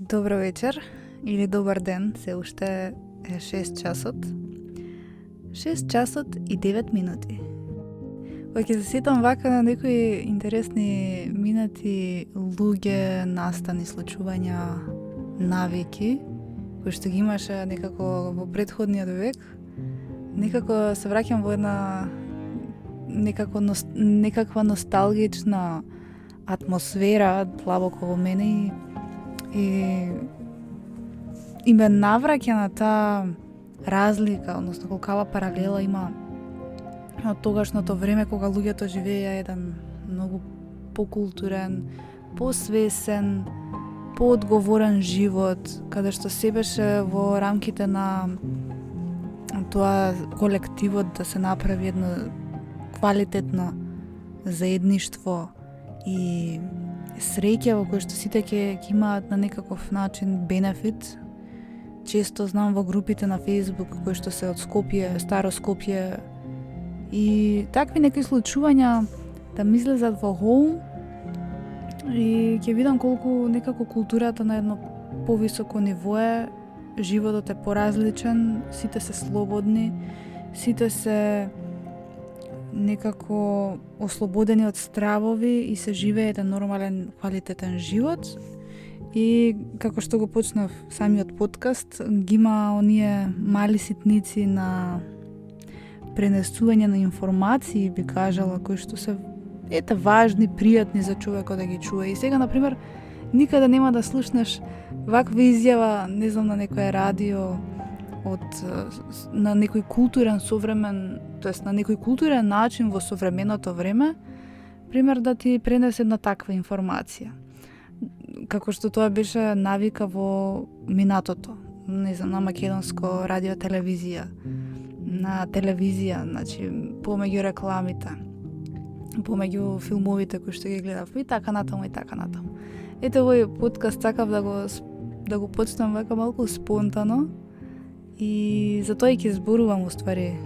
Добро вечер или добар ден, се уште е 6 часот. 6 часот и 9 минути. Кога ќе се сетам вака на некои интересни минати, луѓе, настани, случувања, навики, кои што ги имаше некако во претходниот век, некако се враќам во една некаква носталгична атмосфера длабоко во мене и ме навраќа на таа разлика, односно колкава паралела има од тогашното време кога луѓето живееја еден многу покултурен, посвесен, поодговорен живот, каде што се беше во рамките на тоа колективот да се направи едно квалитетно заедништво и среќа во кој што сите ќе имаат на некаков начин бенефит. Често знам во групите на Facebook кои што се од Скопје, Старо Скопје и такви некои случувања да ми излезат во Home и ќе видам колку некако културата на едно повисоко ниво е, животот е поразличен, сите се слободни, сите се некако ослободени од стравови и се живее еден нормален, квалитетен живот. И како што го почнав самиот подкаст, ги има оние мали ситници на пренесување на информации, би кажала, кои што се важни, пријатни за човекот да ги чуе. И сега, например, никаде нема да слушнеш ваква изјава, не знам, на некој радио, на некој културен современ, тоест на некој културен начин во современото време, пример да ти пренесе една таква информација. Како што тоа беше навика во минатото, не знам, на македонско радио телевизија, на телевизија, значи помеѓу рекламите, помеѓу филмовите кои што ги гледав и така натаму. Ете овој подкаст сакав да го почнам вака малку спонтано и затоа и ќе зборувам уствари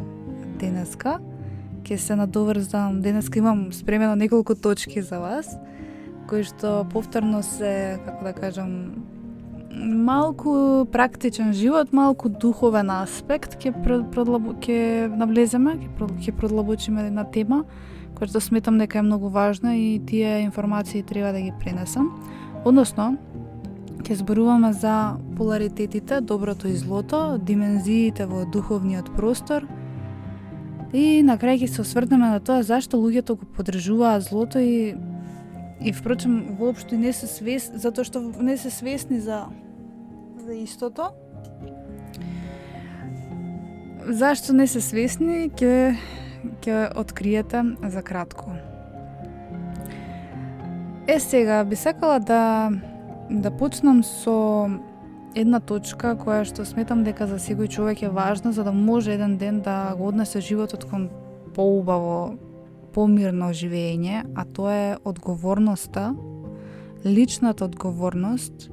денеска. Ќе се надоврзам, денеска имам спремено неколку точки за вас, кои што повторно се, како да кажам, малку практичен живот, малку духовен аспект ќе навлеземе, ќе продлабочиме една тема која што сметам дека е многу важна и тие информации треба да ги пренесам. Односно, ќе зборуваме за поларитетите, доброто и злото, димензиите во духовниот простор и на крај ќе се осврнеме на тоа зашто луѓето го поддржуваат злото и впрочем воопшто не се свесни, затоа што не се свесни за истото. Зашто не се свесни ќе откриете за кратко. Сега би сакала да почнам со една точка која што сметам дека за секој човек е важна за да може еден ден да го однесе животот кон поубаво, помирно живење, а тоа е одговорноста, личната одговорност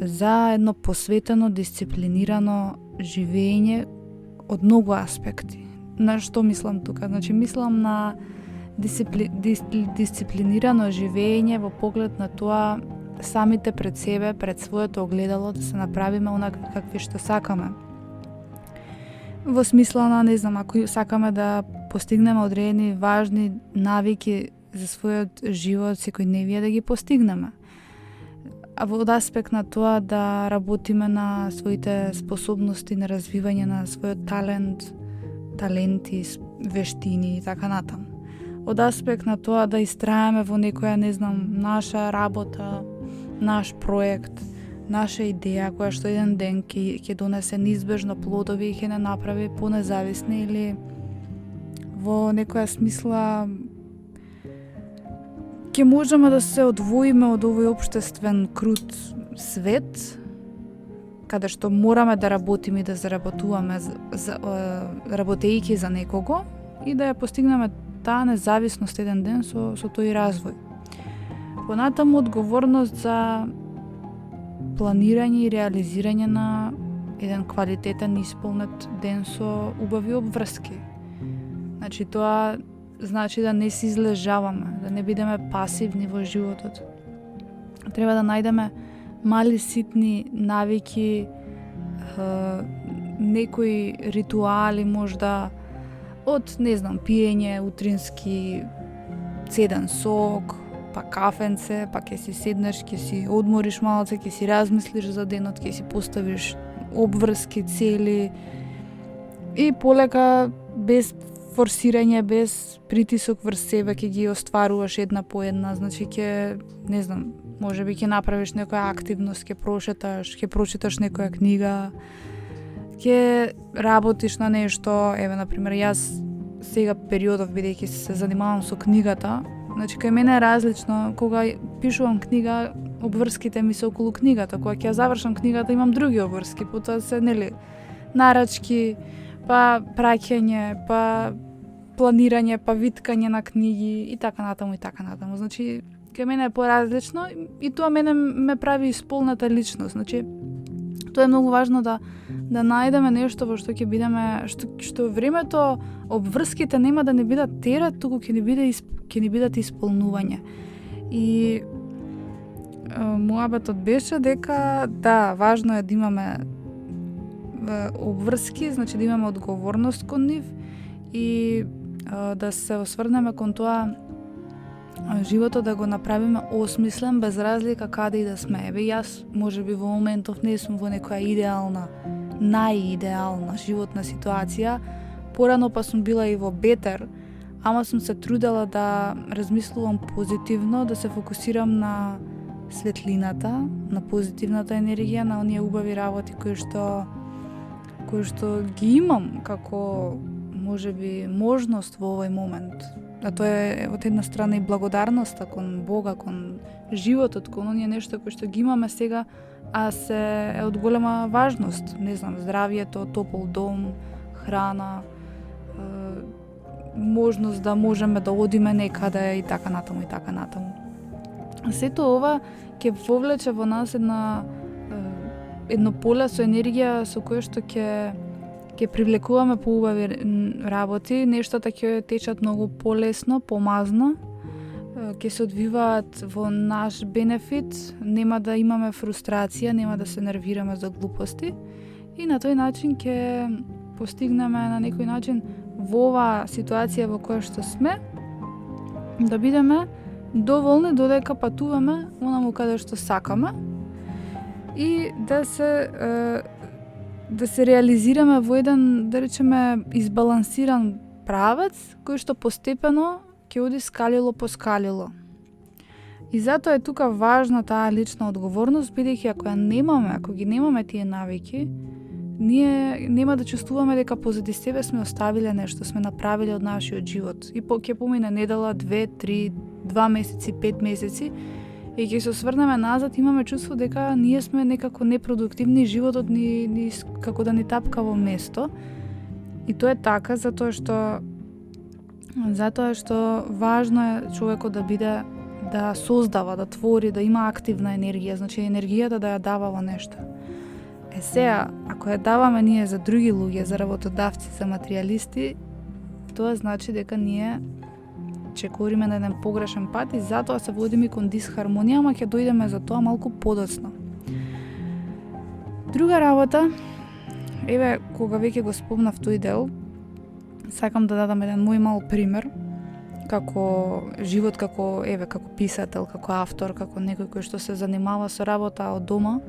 за едно посветено, дисциплинирано живење од многу аспекти. На што мислам тука? Значи, мислам на дисциплинирано живење во поглед на тоа самите пред себе, пред своето огледало, да се направиме онакви какви што сакаме. Во смисла на, не знам, ако сакаме да постигнеме одредени важни навики за својот живот, секојдневие да ги постигнеме. А во аспект на тоа да работиме на своите способности, на развивање на својот таленти, вештини и така натаму. Од аспект на тоа да истраеме во некоја, не знам, наша работа, наш проект, наша идеја која што еден ден ќе донесе неизбежно плодови и ќе не направи понезависни или во некоја смисла ќе можеме да се одвоиме од овој општествен крут свет каде што мораме да работиме и да заработуваме работејќи за некого и да ја постигнеме таа независност еден ден со тој развој. Понатаму одговорност за планирање и реализирање на еден квалитетен исполнет ден со убави обврски. Значи тоа значи да не се излежаваме, да не бидеме пасивни во животот. Треба да најдеме мали ситни навики, некои ритуали можда од, не знам, пиење утрински цеден сок, па кафенце, па ќе си седнеш, ќе си одмориш малце, ќе си размислиш за денот, ќе си поставиш обврски, цели и полека, без форсирање, без притисок врз себе, ќе ги остваруваш една по една. Значи ќе, не знам, можеби ќе направиш некоја активност, ќе прочиташ некоја книга, ќе работиш на нешто. Еве, например, јас сега периодов, бидејќи се занимавам со книгата, значи кај мене е различно кога пишувам книга, обврските ми се околу книгата. Кога ќе завршам книгата, имам други обврски, потоа се, нели, нарачки, па праќање, па планирање, па виткање на книги и така натаму и така натаму. Значи, кај мене е поразлично и тоа мене ме прави исполната личност. Значи, тоа е многу важно да најдеме нешто во што ќе бидеме, што времето, обврските нема да не бидат терет, туку ќе ни бидат исполнување. И муабетот беше дека да, важно е да имаме обврски, значи да имаме одговорност кон нив и да се осврнеме кон тоа животот да го направиме осмислен без разлика каде и да сме. Еве, јас можеби во моментов не сум во некоја идеална, најидеална животна ситуација, порано па сум била и во бетер, ама сум се трудела да размислувам позитивно, да се фокусирам на светлината, на позитивната енергија, на оние убави работи кои што ги имам како можеби можност во овој момент. А тоа е од една страна и благодарноста кон Бога, кон животот, кон оние нешто кои што ги имаме сега, а се е од голема важност. Не знам, здравието, топол дом, храна, можност да можеме да одиме некаде и така натаму и така натаму. Сето ова ќе вовлече во нас едно поле со енергија со кое што ќе привлекуваме поубави работи, нештата ќе течат многу полесно, помазно, ќе се одвиваат во наш бенефит, нема да имаме фрустрација, нема да се нервираме за глупости и на тој начин ќе постигнеме на некој начин во оваа ситуација во која што сме, да бидеме доволни додека патуваме онаму каде што сакаме и да се реализираме во еден, да речеме, избалансиран правец, кој што постепено ќе оди скалило по скалило. И затоа е тука важна таа лична одговорност, бидејќи ако ги немаме тие навики, ние нема да чувствуваме дека позади себе сме оставиле нешто, сме направиле од нашиот живот. И ќе помине недела, 2, 3, 2 месеци, 5 месеци, и ќе се осврнеме назад, имаме чувство дека ние сме некако непродуктивни, животот ни како да ни тапка во место. И тоа е така затоа што важно е човекот да биде, да создава, да твори, да има активна енергија, значи енергијата да ја дава во нешто. Сега, ако ја даваме ние за други луѓе, за работодавци, за материјалисти, тоа значи дека ние чекориме на еден погрешен пат и затоа се водиме кон дисхармонија, ама ќе дојдеме за тоа малку подоцна. Друга работа, еве, кога веќе го спомнав тој дел, сакам да дадам еден мој мал пример, како живот, како писател, како автор, како некој кој што се занимава со работа од дома.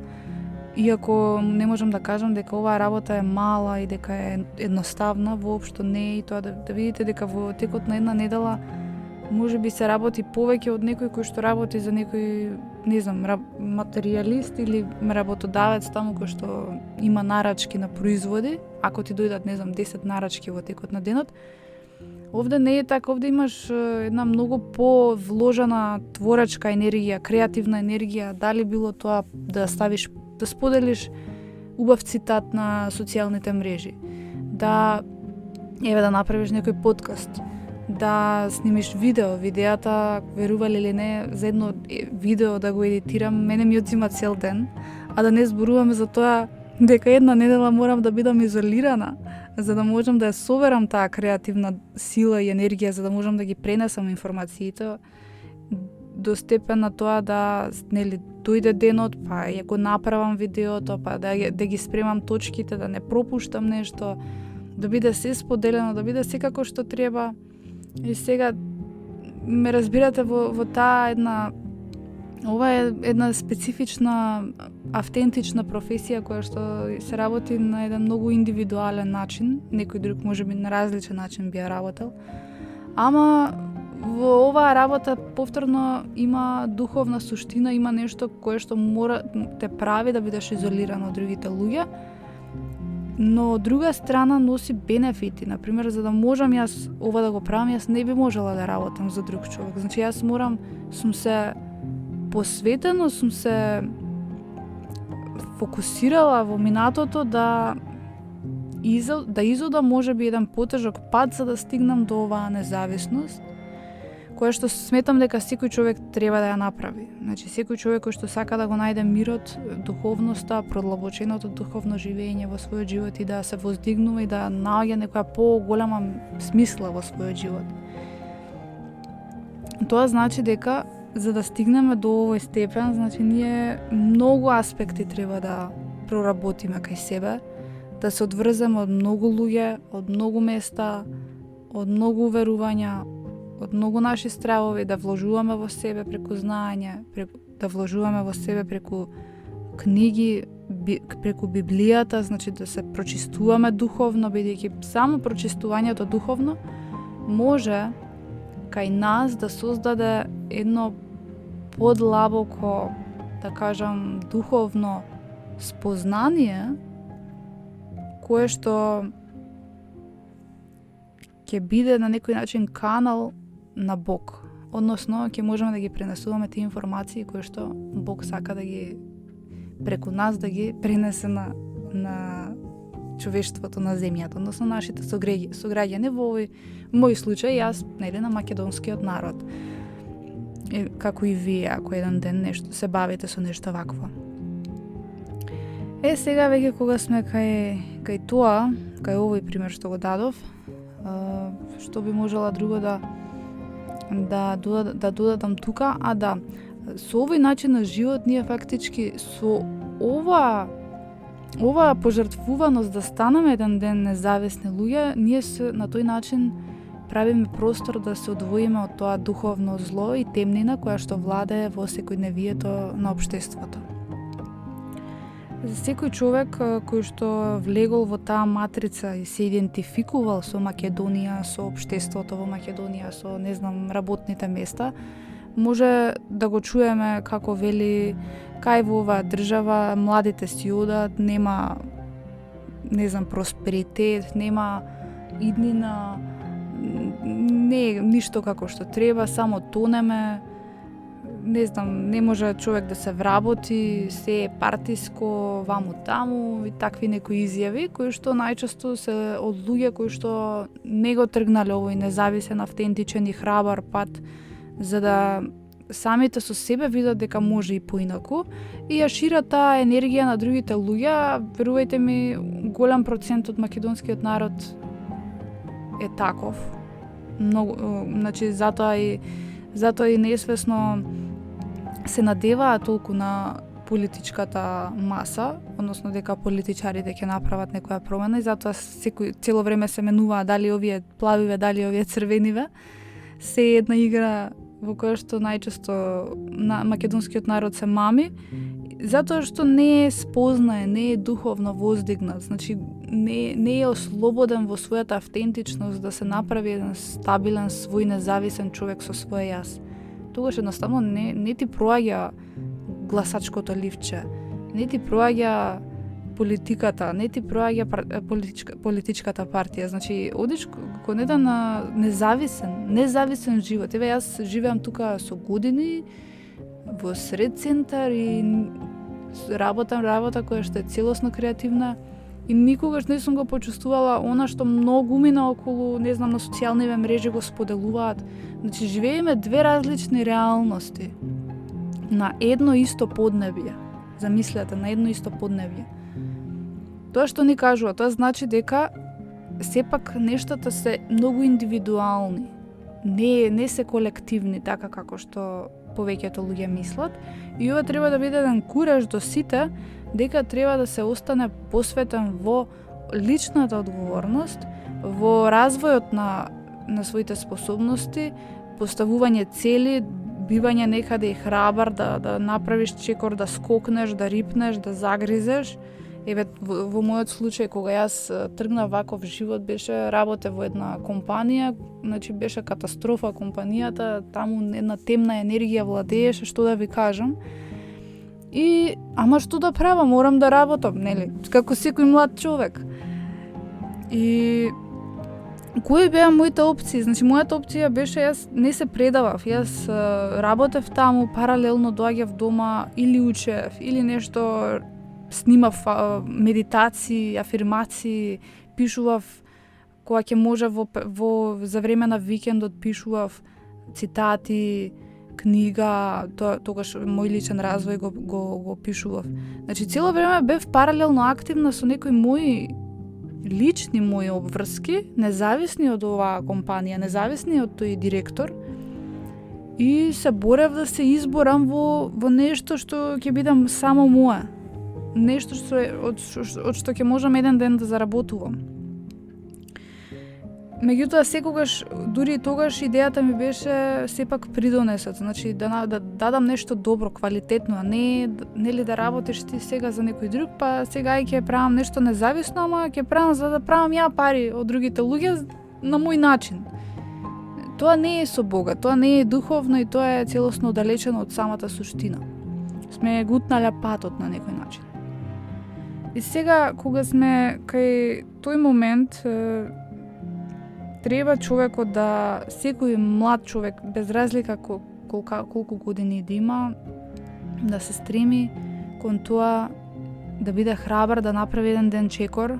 Иако не можам да кажам дека оваа работа е мала и дека е едноставна, воопшто не е, и тоа да видите дека во текот на една недела можеби се работи повеќе од некој кој што работи за некој, не знам, материјалист или работодавец таму кој што има нарачки на производи, ако ти дојдат, не знам, 10 нарачки во текот на денот. Овде не е така, овде имаш една многу повложена творачка енергија, креативна енергија, дали било тоа да споделиш убав цитат на социјалните мрежи, да направиш некој подкаст, да снимиш видеата, верували или не, за едно видео да го едитирам, мене ми одзима цел ден, а да не зборуваме за тоа дека една недела морам да бидам изолирана, за да можам да ја соберам таа креативна сила и енергија, за да можам да ги пренесам информациите. до степен на тоа да, нели, дојде денот, па ја го направам видеото, па да ги спремам точките, да не пропуштам нешто, да биде се споделено, да биде секако што треба. И сега ме разбирате во таа ова е една специфична, автентична професија која што се работи на еден многу индивидуален начин, некој друг можеби на различен начин би ја работел. Ама во оваа работа повторно има духовна суштина, има нешто кое што мора те прави да бидеш изолиран од другите луѓе, но од друга страна носи бенефити. Например, за да можам јас ова да го правам, јас не би можела да работам за друг човек. Значи јас сум се посветено, сум се фокусирала во минатото да изодам можеби еден потежок пат за да стигнам до оваа независност, која што сметам дека секој човек треба да ја направи. Значи, секој човек кој што сака да го најде мирот, духовноста, продлабоченото духовно живење во својот живот и да се воздигнува и да наоѓа некоја поголема смисла во својот живот. Тоа значи дека за да стигнеме до овој степен, значи ние многу аспекти треба да проработиме кај себе, да се одврземе од многу луѓе, од многу места, од многу уверувања, од многу наши стравови, да вложуваме во себе преку знаење, да вложуваме во себе преку книги, преку Библијата, значи да се прочистуваме духовно, бидејќи само прочистувањето духовно може кај нас да создаде едно подлабоко, да кажам, духовно спознание, кое што ќе биде на некој начин канал на Бог. Односно, ќе можеме да ги пренесуваме тие информации кои што Бог сака да ги преку нас да ги пренесе на човештвото на земјата, односно нашите сограѓани во овој мој случај, јас, нели, на македонскиот народ. Како и вие, ако еден ден нешто се бавите со нешто вакво. Сега веќе кога сме кај тоа, кај овој пример што го дадов, што би можела друго да додадам тука, со овој начин на живот ние фактички со ова пожртвуваност да станеме еден ден независни луѓе, ние на тој начин правиме простор да се одвоиме од тоа духовно зло и темнина која што владее во секојдневието на општеството. За секој човек кој што влегол во таа матрица и се идентификувал со Македонија, со општеството во Македонија, со, не знам, работните места, може да го чуеме како вели кај во оваа држава младите си одат, нема, не знам, просперитет, нема иднина, не ништо како што треба, само тонеме, не знам, не може човек да се вработи, се е партиско, ваму таму и такви некои изјави кои што најчесто се од луѓе кои што не го тргнале овој независен, автентичен и храбар пат за да самите со себе видат дека може и поинаку и ја шират таа енергија на другите луѓе. Верувајте ми, голем процент од македонскиот народ е таков. Многу, значи затоа и несвесно се надеваат толку на политичката маса, односно дека политичарите ќе направат некоја промена и затоа цело време се менуваат дали овие плавиве, дали овие црвениве. Се една игра во која што најчесто македонскиот народ се мами, затоа што не е спознае, не е духовно воздигнат, значи не е ослободен во својата автентичност да се направи еден стабилен, свој независен човек со свој јас. Тогаш едноставно не ти проаѓа гласачкото ливче, не ти проаѓа политиката, не ти проаѓа политичката партија. Значи, одиш кон еден независен живот. Еве, јас живеам тука со години во сред центар и работа која што е целосно креативна и никогаш не сум го почувствувала она што многу мина околу, не знам, на социјалните мрежи го споделуваат. Значи, живееме две различни реалности на едно исто поднебје. Замислете, на едно исто поднебје. Тоа што ни кажува, тоа значи дека сепак нештата се многу индивидуални. Не се колективни, така како што повеќето луѓе мислат, и ова треба да биде еден кураж до сите дека треба да се остане посветен во личната одговорност, во развојот на своите способности, поставување цели, бивање некаде и храбар да направиш чекор, да скокнеш, да рипнеш, да загризеш. Еве во мојот случај кога јас тргнав ваков живот беше работе во една компанија, значи беше катастрофа компанијата, таму една темна енергија владееше, што да ви кажам. И ама што да правам, морам да работам, нели? Како секој млад човек. И кои беа моите опции? Значи мојата опција беше јас не се предавав, јас работев таму, паралелно доаѓав дома или учев или нешто снимав медитации, афирмации, пишував кога ќе може во за време на викендот пишував цитати, книга, тогаш мој личен развој го пишував. Значи цело време бев паралелно активна со некои мои лични мои обврски, независни од оваа компанија, независни од тој директор, и се борев да се изборам во нешто што ќе бидам само мое. Нешто од што ќе можам еден ден да заработувам. Меѓутоа секогаш, дури и тогаш идејата ми беше сепак придонесот, значи да дадам нешто добро, квалитетно, а не нели да работиш ти сега за некој друг, па сега и ќе правам нешто независно, ама ќе правам за да правам ја пари од другите луѓе на мој начин. Тоа не е со Бога, тоа не е духовно и тоа е целосно оддалечено од самата суштина. Сме гутнале патот на некој начин. И сега кога сме кај тој момент, треба човекот да, секој млад човек, без разлика колку години да има, да се стреми кон тоа да биде храбар, да направи еден ден чекор,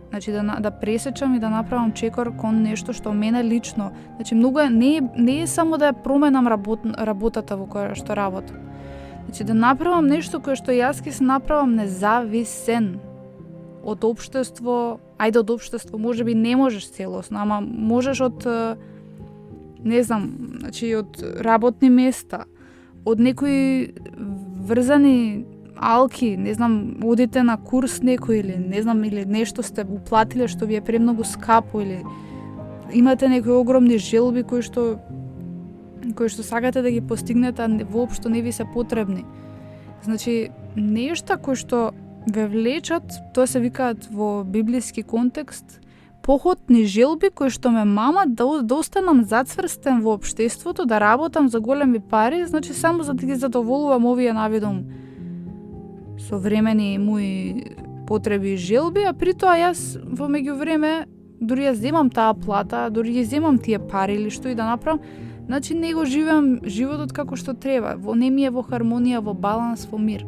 значи да пресечам и да направам чекор кон нешто што мене лично, значи многу не е само да ја променам работата во која што работам. Значи да направам нешто кое што јас ќе се направам независен од општество, ајде од општество можеби не можеш целосно, ама можеш од не знам, значи од работни места, од некои врзани алки, не знам, одите на курс некој или не знам, или нешто сте уплатиле што ви е премногу скапо, или имате некои огромни желби кои што сакате да ги постигнете, а воопшто не ви се потребни. Значи, нешта кои што ве влечат, тоа се викаат во библиски контекст, похотни желби кои што ме мамат да останам зацврстен во општеството, да работам за големи пари, значи само за да ги задоволувам овие навидом современи мои потреби и желби, а при тоа јас во меѓувреме дури ја земам таа плата, дури ги земам тие пари или што и да направам, значи не го живеам животот како што треба, не ми е во хармонија, во баланс, во мир.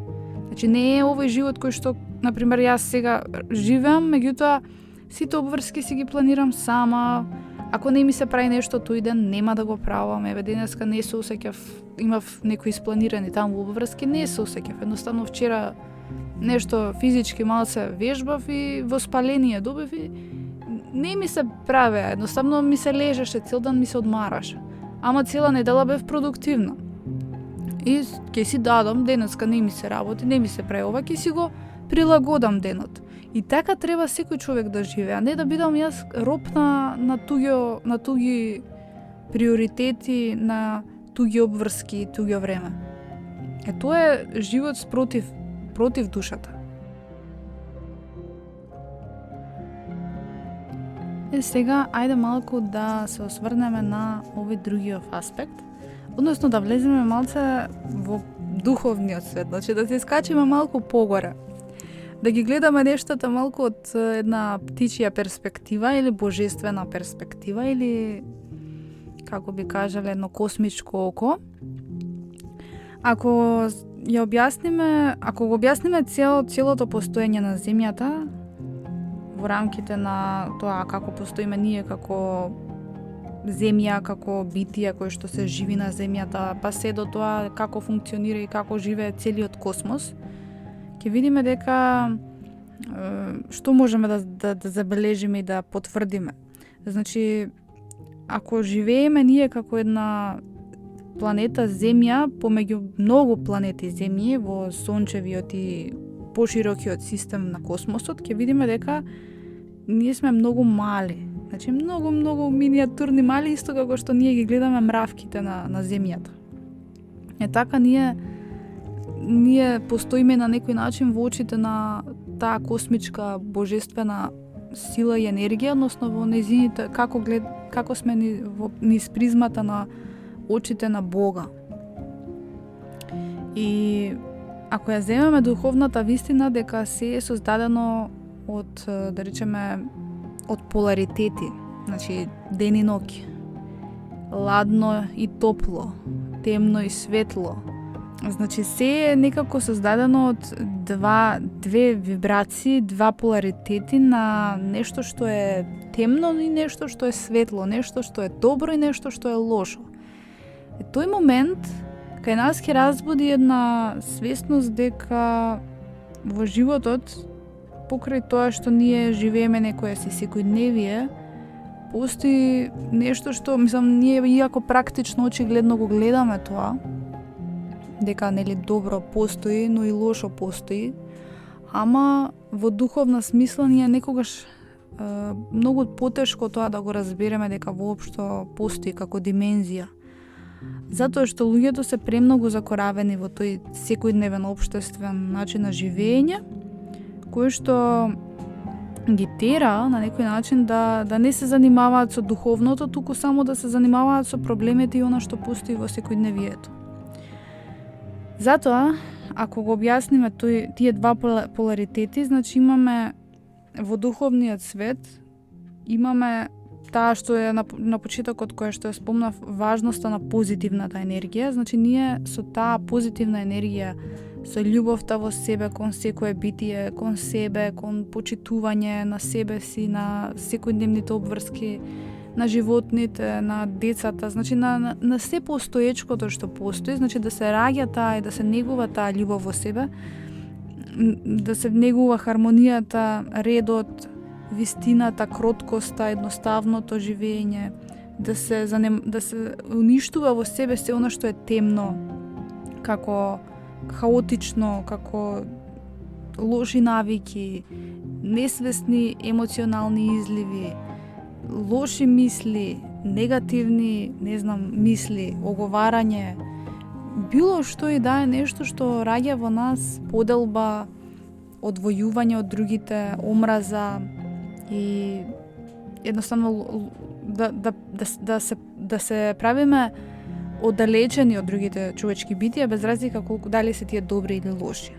Значи не е овој живот кој што, например, јас сега живеам, меѓутоа сите обврски си ги планирам сама. Ако не ми се прави нешто тој ден, нема да го правам. Еве денеска не се осеќав, имав некои испланирани таму обврски, не се осеќав. Едноставно вчера нешто физички малце вежбав и воспаление добив и не ми се правеа, едноставно ми се лежеше, цел ден ми се одмараше. Ама цела недела бев продуктивна. И ќе си дадам, денеска не ми се работи, не ми се прави ова, ќе си го прилагодам денот. И така треба секој човек да живее, а не да бидам јас роб на туги приоритети, на туги обврски и туги време. Тоа е живот против душата. И сега, ајде малку да се осврнеме на овој другиот аспект, односно да влеземе малце во духовниот свет, значи да се искачиме малку погоре. Да ги гледаме нештата малку од една птичја перспектива или божествена перспектива или, како би кажале, едно космичко око. Ако го објасниме целото постоење на земјата во рамките на тоа како постоиме ние како земја, како битија кои што се живи на земјата, па се до тоа како функционира и како живее целиот космос, ќе видиме дека што можеме да забележиме и да потврдиме. Значи, ако живееме ние како една планета Земја, помеѓу многу планети Земји во сончевиот и поширокиот систем на космосот, ќе видиме дека ние сме многу мали. Значи многу миниатурни мали, исто како што ние ги гледаме мравките на Земјата. Така ние постоиме на некој начин во очите на таа космичка божествена сила и енергија, односно во нејзините како сме низ призмата на очите на Бога. И ако ја земеме духовната вистина дека се е создадено од, да речеме, од поларитети, значи ден и ноќ, ладно и топло, темно и светло. Значи се е некако создадено од две вибрации, два поларитети на нешто што е темно и нешто што е светло, нешто што е добро и нешто што е лошо. И тој момент кај нас ќе разбуди една свесност дека во животот, покрај тоа што ние живееме некоја си секојдневие, постои нешто што, ние иако практично очигледно го гледаме тоа, дека нели добро постои, но и лошо постои, ама во духовна смисла ние некогаш многу потешко тоа да го разбереме дека воопшто постои како димензија. Затоа што луѓето се премногу закоравени во тој секојдневен општествен начин на живење, кој што ги тера на некој начин да не се занимаваат со духовното, туку само да се занимаваат со проблемите и она што постои во секојдневието. Затоа, ако го објасниме тие два поларитети, значи имаме во духовниот свет, имаме таа што е на почетокот која што ја спомнав, важноста на позитивната енергија. Значи ние со таа позитивна енергија, со љубовта во себе кон секое битие, кон себе, кон почитување на себе си, на секојдневните обврски, на животните, на децата, значи на се постоечкото што постои, значи да се раѓа таа и да се негува таа љубов во себе, да се негува хармонијата, редот, вистината, кроткоста, едноставното живење, да се уништува во себе се она што е темно, како хаотично, како лоши навики, несвесни емоционални изливи, лоши мисли, негативни, мисли, оговарање, било што и да е нешто што раѓа во нас поделба, одвојување од другите, омраза и едноставно да се правиме оддалечени од другите човечки битија, без разлика колку дали се тие добри или лоши.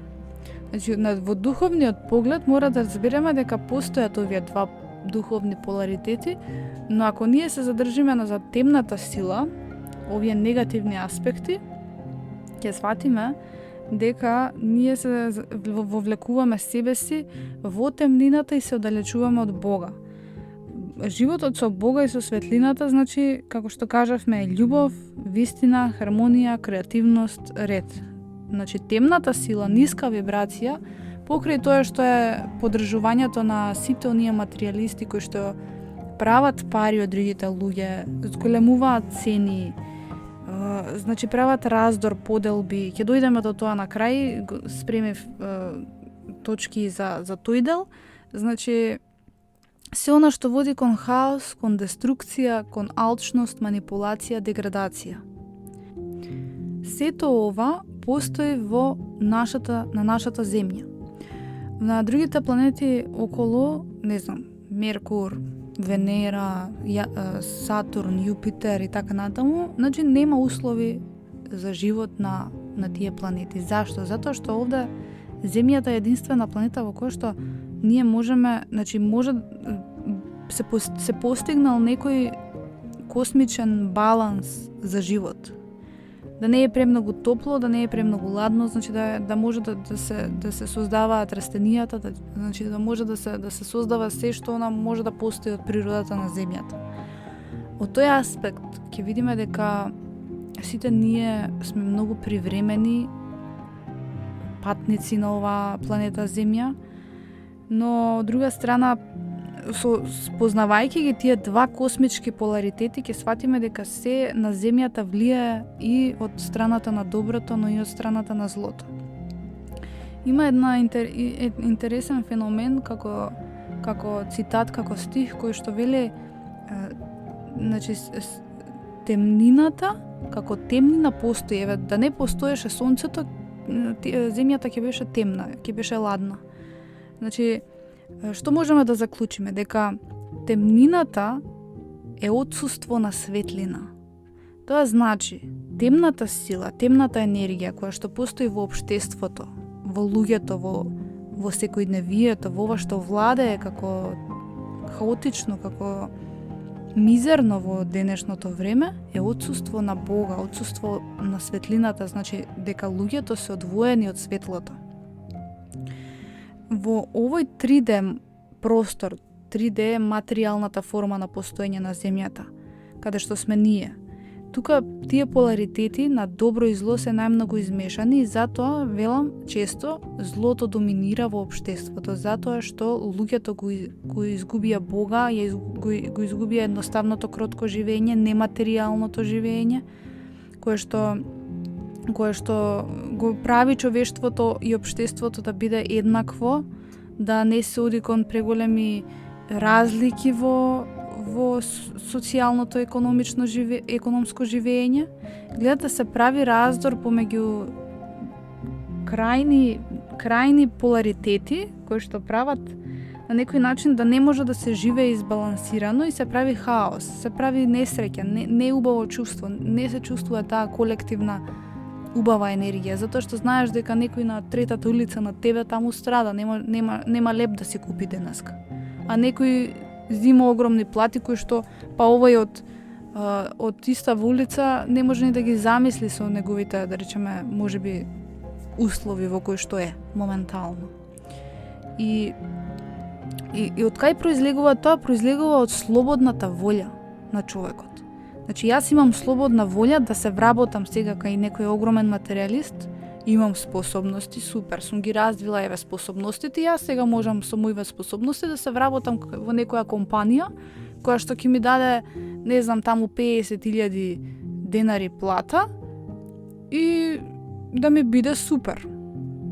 Значи, во духовниот поглед мора да разбереме дека постојат овие два духовни поларитети, но ако ние се задржиме на темната сила, овие негативни аспекти, ќе сватиме дека ние се вовлекуваме себе си во темнината и се оддалечуваме од Бога. Животот со Бога и со светлината, значи, како што кажавме, е љубов, вистина, хармонија, креативност, ред. Значи, темната сила, ниска вибрација, покрај тоа што е поддржувањето на сите оние материјалисти кои што прават пари од другите луѓе, зголемуваат цени, значи прават раздор, поделби. Ќе дојдеме до тоа на крај, спремив точки за тој дел. Значи, се она што води кон хаос, кон деструкција, кон алчност, манипулација, деградација. Сето ова постои на нашата земја. На другите планети околу, Меркур, Венера, Сатурн, Јупитер и така натаму, значи нема услови за живот на тие планети. Зашто? Затоа што овде Земјата е единствена планета во која што ние можеме, значи се постигнал некој космичен баланс за живот. Да не е премногу топло, да не е премногу ладно, значи да може да се создаваат растенијата, значи да може да се создава се што она може да постои од природата на земјата. Од тој аспект ќе видиме дека сите ние сме многу привремени патници на оваа планета Земја, но од друга страна спознавајќи ги тие два космички поларитети, ќе сватиме дека се на земјата влијае и од страната на доброто, но и од страната на злото. Има една интересен феномен како цитат, како стих кој што вели значи темнината, како темнина постои, да не постоеше сонцето, земјата ќе беше темна, ќе беше ладна. Значи, што можеме да заклучиме? Дека темнината е отсуство на светлина. Тоа значи, темната сила, темната енергија која што постои во општеството, во луѓето, во секојдневието, во ова што владее како хаотично, како мизерно во денешното време, е отсуство на Бога, отсуство на светлината, значи дека луѓето се одвоени од светлото. Во овој 3D простор, 3D е материјалната форма на постоење на земјата, каде што сме ние. Тука тие поларитети на добро и зло се најмногу измешани и затоа, велам, често злото доминира во општеството, затоа што луѓето го изгубија Бога, го изгубија едноставното кротко живење, нематеријалното живење, кое што го прави човештвото и општеството да биде еднакво, да не се оди кон преголеми разлики во социјалното економско живење. Гледате да се прави раздор помеѓу крајни поларитети кои што прават на некој начин да не може да се живее избалансирано и се прави хаос, се прави несреќа, не убаво чувство, не се чувствува таа колективна убава енергија, затоа што знаеш дека некој на третата улица на тебе таму страда, нема леп да си купи денеска. А некој зима огромни плати кои што овој од иста улица не може ни да ги замисли со неговите, да речеме, можеби услови во кои што е моментално. И од кај произлегува тоа? Произлегува од слободната волја на човекот. Значи, јас имам слободна волја да се вработам сега кај некој огромен материјалист, имам способности, супер, сум ги развила еве способностите, јас сега можам со моите способности да се вработам во некоја компанија која што ќе ми даде, не знам, таму 50.000 денари плата и да ми биде супер.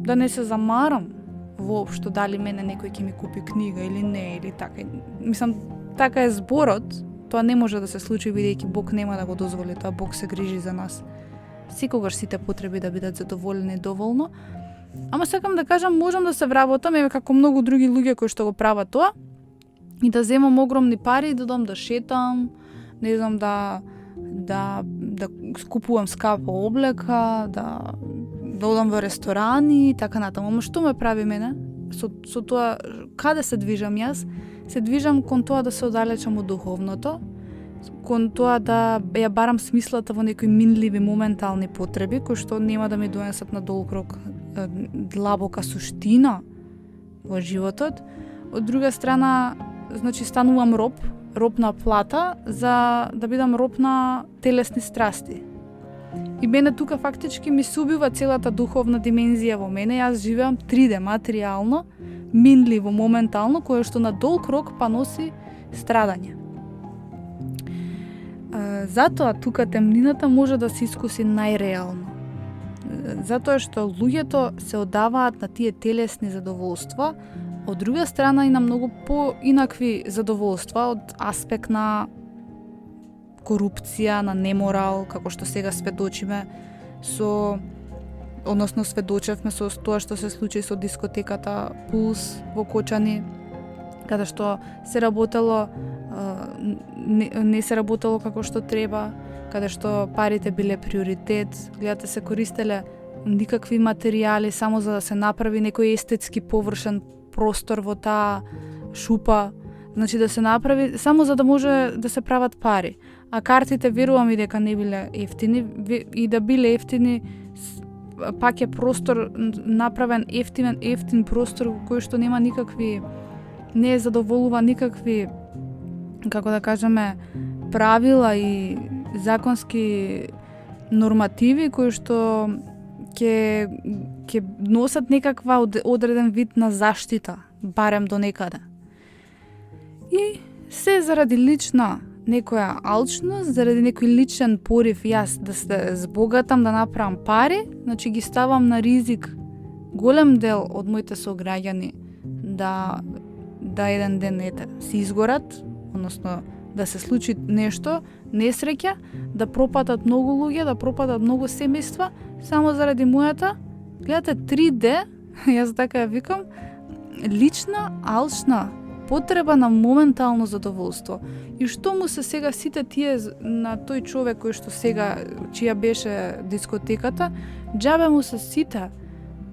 Да не се замарам воопшто дали мене некој ќе ми купи книга или не, или така. Мислам, така е зборот, тоа не може да се случи бидејќи Бог нема да го дозволи, тоа Бог се грижи за нас. Секогаш сите потреби да бидат задоволени доволно. Ама сакам да кажам, можам да се вработам, еве како многу други луѓе кои што го прават тоа, и да земам огромни пари и да додам да шетам, не знам, да скупувам скапа облека, да одам во ресторани и така натаму. Ама што ме прави мене? Со тоа, каде се движам јас? Се движам кон тоа да се оддалечам од духовното, кон тоа да ја барам смислата во некои минливи моментални потреби, кои што нема да ми донесат на долг рок длабока суштина во животот. Од друга страна, значи, станувам роб на плата, за да бидам роб на телесни страсти. И мене тука фактички ми се убива целата духовна димензија во мене. Јас живеам 3D материјално, минливо, моментално, кое што на долг рок па носи страдање. Затоа тука темнината може да се искуси најреално. Затоа што луѓето се оддаваат на тие телесни задоволства, од друга страна и на многу поинакви задоволства од аспект на корупција, на неморал, како што сега сведочиме сведочевме со тоа што се случи со дискотеката Пулс во Кочани, каде што се работело, не се работело како што треба, каде што парите биле приоритет, гледате се користеле никакви материјали само за да се направи некој естетски површен простор во таа шупа, значи да се направи само за да може да се прават пари. А картите верувам и дека не биле ефтини, и да биле ефтини, пак е простор направен ефтин простор кој што нема никакви, не задоволува никакви, како да кажеме, правила и законски нормативи кои што ќе носат некаква одреден вид на заштита, барем до некаде. И се заради лична некоја алчност, заради некој личен порив јас да се збогатам, да направам пари, значи ги ставам на ризик голем дел од моите сограѓани да еден ден се изгорат, односно да се случи нешто, несреќа, да пропатат многу луѓе, да пропатат многу семејства, само заради мојата, гледате 3D, јас така ја викам, лична, алчна потреба на моментално задоволство. И што му се сега сите тие на тој човек кој што сега, чија беше дискотеката, џабе му се сите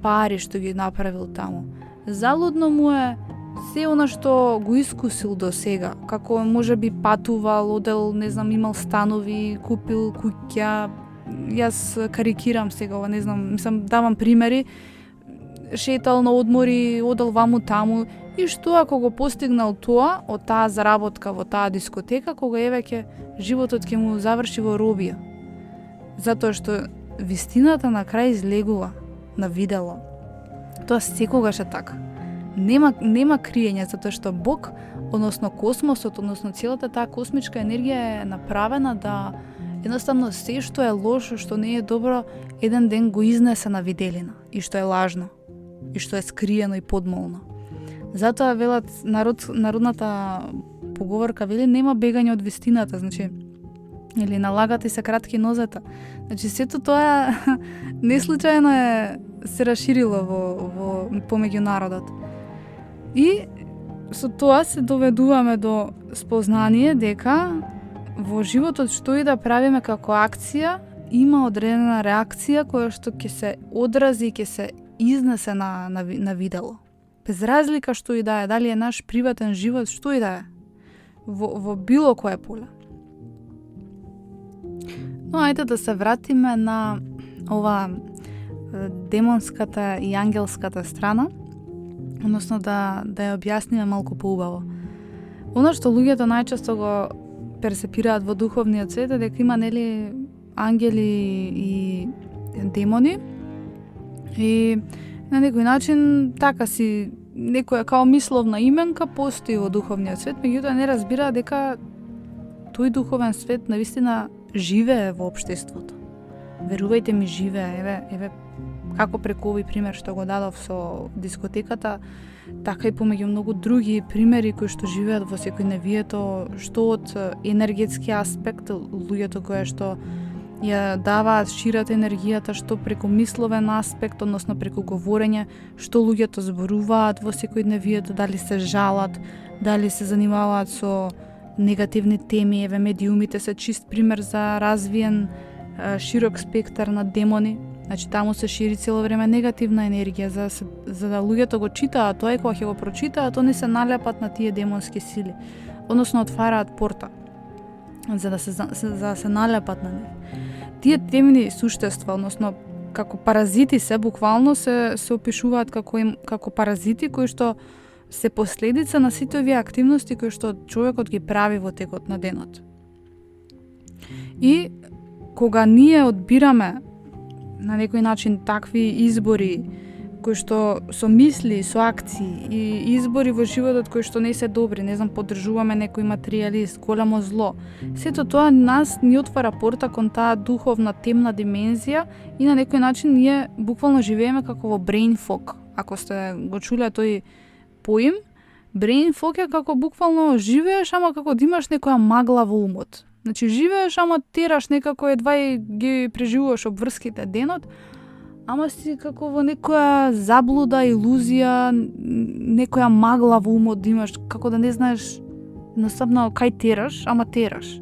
пари што ги направил таму. Залудно му е се она што го искусил до сега, како може би патувал, одел, не знам, имал станови, купил куќа. Јас карикирам сега ова, не знам, мислам, давам примери, шетал на одмори, одел ваму таму, и што ако го постигнал тоа, од таа заработка во таа дискотека, кога еве животот ќе му заврши во робија. Затоа што вистината на крај излегува на видело. Тоа секогаш е така. Нема криење, затоа што Бог, односно космосот, односно целата таа космичка енергија е направена да едноставно се што е лошо, што не е добро, еден ден го изнесе на виделина, и што е лажно, и што е скриено и подмолно. Затоа велат народната поговорка вели нема бегање од вистината, значи или на лагата и се кратки нозете. Значи сето тоа не случајно се расширило во помеѓу народот. И со тоа се доведуваме до спознание дека во животот што и да правиме како акција, има одредена реакција која што ќе се одрази и ќе се изнесе на видело. Без разлика што и да е, дали е наш приватен живот, што и да е, во било кое поле. Но ајде да се вратиме на ова демонската и ангелската страна, односно да ја објасниме малку поубаво. Оно што луѓето најчесто го перцепираат во духовниот свет е дека има нели ангели и демони, и на некој начин така си некоја као мисловна именка постои во духовниот свет, меѓутоа не разбира дека тој духовен свет навистина живее во општеството. Верувајте ми, живее. Еве како преку овој пример што го дадов со дискотеката, така и помеѓу многу други примери кои што живеат во секојдневието, што од енергетски аспект, луѓето кои што ја даваат, шират енергијата, што преку мисловен аспект, односно преку говорење, што луѓето зборуваат во секојдневието, дали се жалат, дали се занимаваат со негативни теми. Еве медиумите се чист пример за развиен широк спектар на демони. Значи таму се шири цело време негативна енергија, за да луѓето го читаат тоа и кога ќе го прочитаат, они се налепат на тие демонски сили, односно отвараат порта за да се налепат на нив. Тие темни суштества, односно како паразити се буквално се опишуваат како паразити кои што се последица на сите овие активности кои што човекот ги прави во текот на денот. И кога ние одбираме на некој начин такви избори кои што со мисли, со акции и избори во животот кои што не се добри, не знам, поддржуваме некој материјалист, големо зло, сето тоа нас ни отвара порта кон таа духовна темна димензија и на некој начин ние буквално живееме како во brain fog. Ако сте го чуле тој поим, brain fog е како буквално живееш, ама како да имаш некоја магла во умот. Значи живееш, ама тераш некако едва и ги преживуваш обврските денот, ама си како во некоја заблуда, илузија, некоја магла во умот да имаш, како да не знаеш едноставно кај тераш, ама тераш.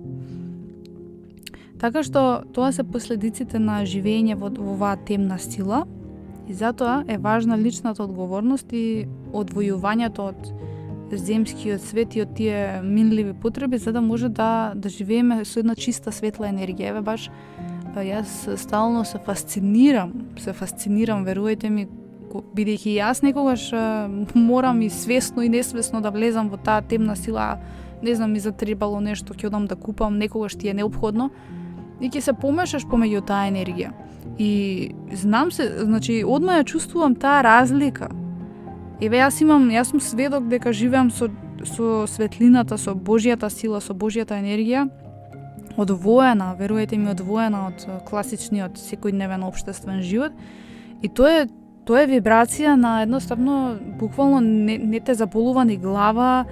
Така што тоа се последиците на живење во оваа темна сила и затоа е важна личната одговорност и одвојувањето од земскиот свет и од тие минливи потреби, за да може да живееме со една чиста светла енергија. Еве баш јас стално се фасцинирам, верувајте ми, бидејќи јас некогаш морам и свесно и несвесно да влезам во таа темна сила, не знам, ми затребало нешто, ќе одам да купам, некогаш ти е неопходно и ќе се помешаш помеѓу таа енергија. И знам се, значи одма ја чувствувам таа разлика. Еве јас сум сведок дека живеам со со светлината, со Божјата сила, со Божјата енергија, одвоена, веруете ми, одвоена од класичниот секојдневен општествен живот. И тоа е вибрација на едноставно, буквално не те заболува ни глава,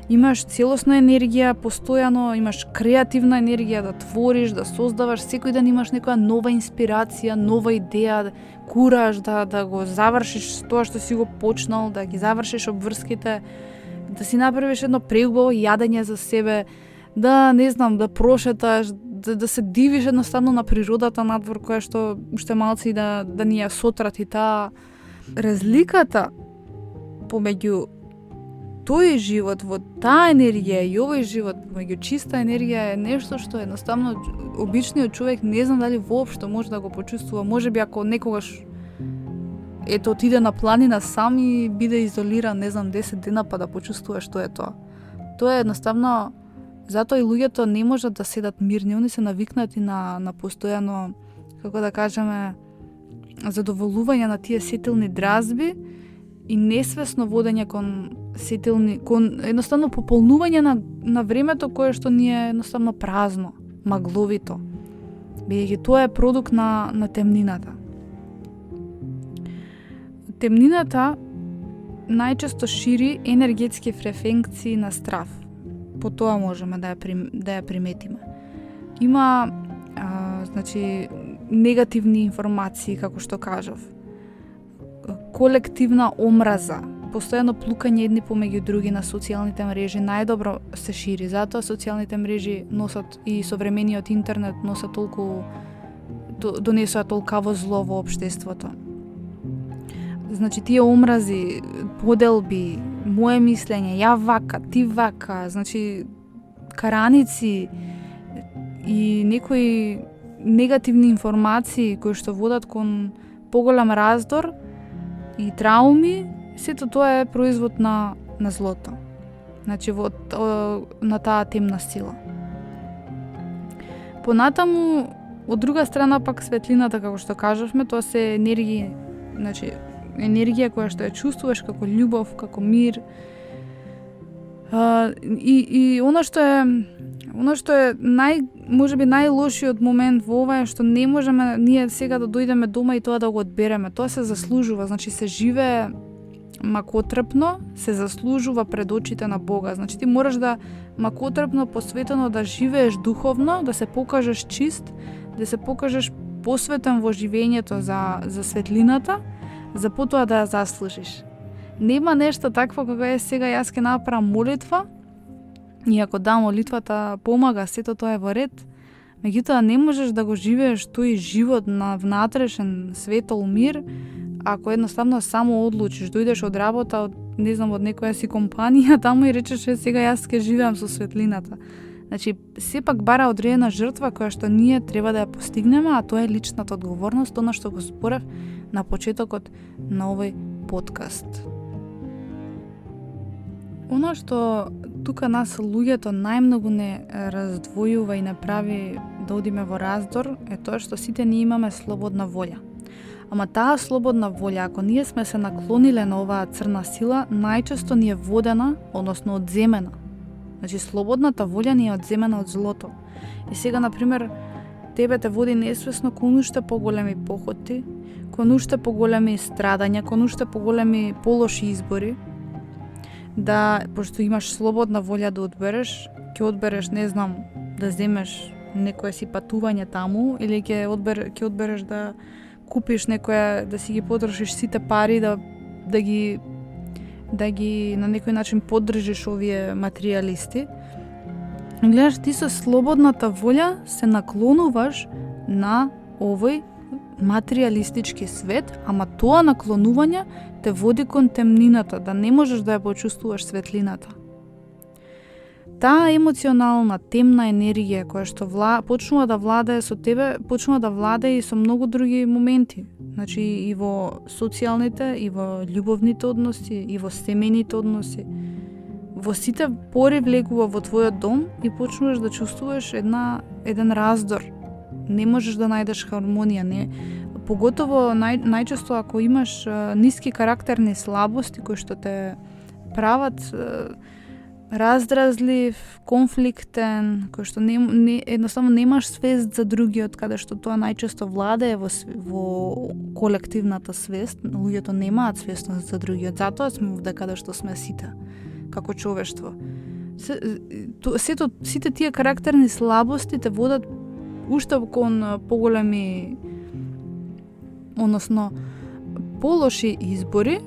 имаш целосна енергија, постојано имаш креативна енергија да твориш, да создаваш, секој ден имаш некоја нова инспирација, нова идеја, кураж да го завршиш тоа што си го почнал, да ги завршиш обврските, да си направиш едно преубаво јадење за себе, да не знам, да прошеташ, да се дивиш едноставно на природата надвор, која што уште малци да ни ја сотрати таа. Разликата помеѓу тој живот во таа енергија и овој живот помеѓу чиста енергија е нешто што едноставно обичниот човек не знам дали воопшто може да го почувствува. Можеби ако некогаш отиде на планина сам и биде изолиран, не знам, 10 дена па да почувствува што е тоа. Тоа е едноставно, затоа и луѓето не можат да седат мирни, они се навикнати на постојано, како да кажеме, задоволување на тие сетилни дразби и несвесно водење кон едноставно пополнување на времето кое што ни е едноставно празно, магловито. Бидејќи тоа е продукт на темнината. Темнината најчесто шири енергетски фреквенции на страв. По тоа можеме да ја приметиме. Има значи негативни информации, како што кажав. Колективна омраза, постојано плукање едни помеѓу други на социјалните мрежи најдобро се шири. Затоа социјалните мрежи носат и современиот интернет донесоа толкаво зло во општеството. Значи тие омрази, поделби, мое мислење, ја вака, ти вака, значи караници и некои негативни информации кои што водат кон поголем раздор и трауми, сето тоа е производ на злото. Значи на таа темна сила. Понатаму, од друга страна пак светлината, како што кажавме, тоа се енергија, значи енергија која што ја чувствуваш како љубов, како мир. И она што е можеби најлошиот момент во ова е што не можеме ние сега да дојдеме дома и тоа да го одбереме. Тоа се заслужува, значи се живее макотрпно, се заслужува пред очите на Бога. Значи ти мораш да макотрпно, посветено да живееш духовно, да се покажеш чист, да се покажеш посветен во живењето за светлината, за потоа да ја заслужиш. Нема нешто такво како е сега јас ќе направам молитва, и ако молитвата помага, сето тоа е во ред, меѓутоа не можеш да го живееш тој живот на внатрешен светол мир, ако едноставно само одлучиш, дојдеш од работа, од некоја си компанија, таму и речеш сега јас ќе живеам со светлината. Значи, сепак бара одредена жртва која што ние треба да ја постигнеме, а тоа е личната одговорност, она што го зборев на почетокот на овој подкаст. Оно што тука нас луѓето најмногу не раздвојува и не прави да одиме во раздор е тоа што сите ние имаме слободна волја. Ама таа слободна волја, ако ние сме се наклониле на оваа црна сила, најчесто ни е водена, односно одземена. Значи, слободната волја ни е одземена од злото. И сега, например, тебе те води несвесно кон уште поголеми похоти, кон уште поголеми страдања, кон уште поголеми полоши избори, пошто имаш слободна волја да одбереш, ќе одбереш, не знам, да земеш некое си патување таму, или ќе одбереш да купиш некоја, да си ги потрошиш сите пари, да ги на некој начин поддржиш овие материјалисти. Гледаш, ти со слободната волја се наклонуваш на овој материјалистички свет, ама тоа наклонување те води кон темнината, да не можеш да ја почувствуваш светлината. Таа емоционална, темна енергија која што почнува да владее со тебе, почнува да владее и со многу други моменти. Значи и во социјалните, и во љубовните односи, и во семејните односи. Во сите пори влегува во твојот дом и почнуваш да чувствуваш еден раздор. Не можеш да најдеш хармонија, поготово најчесто ако имаш ниски карактерни слабости кои што те прават раздразлив, конфликтен, кој што едноставно немаш свест за другиот, каде што тоа најчесто владее во колективната свест. Луѓето немаат свесност за другиот. Затоа сме овде каде што сме сите, како човештво. Сите тие карактерни слабости те водат уште кон поголеми, односно полоши избори,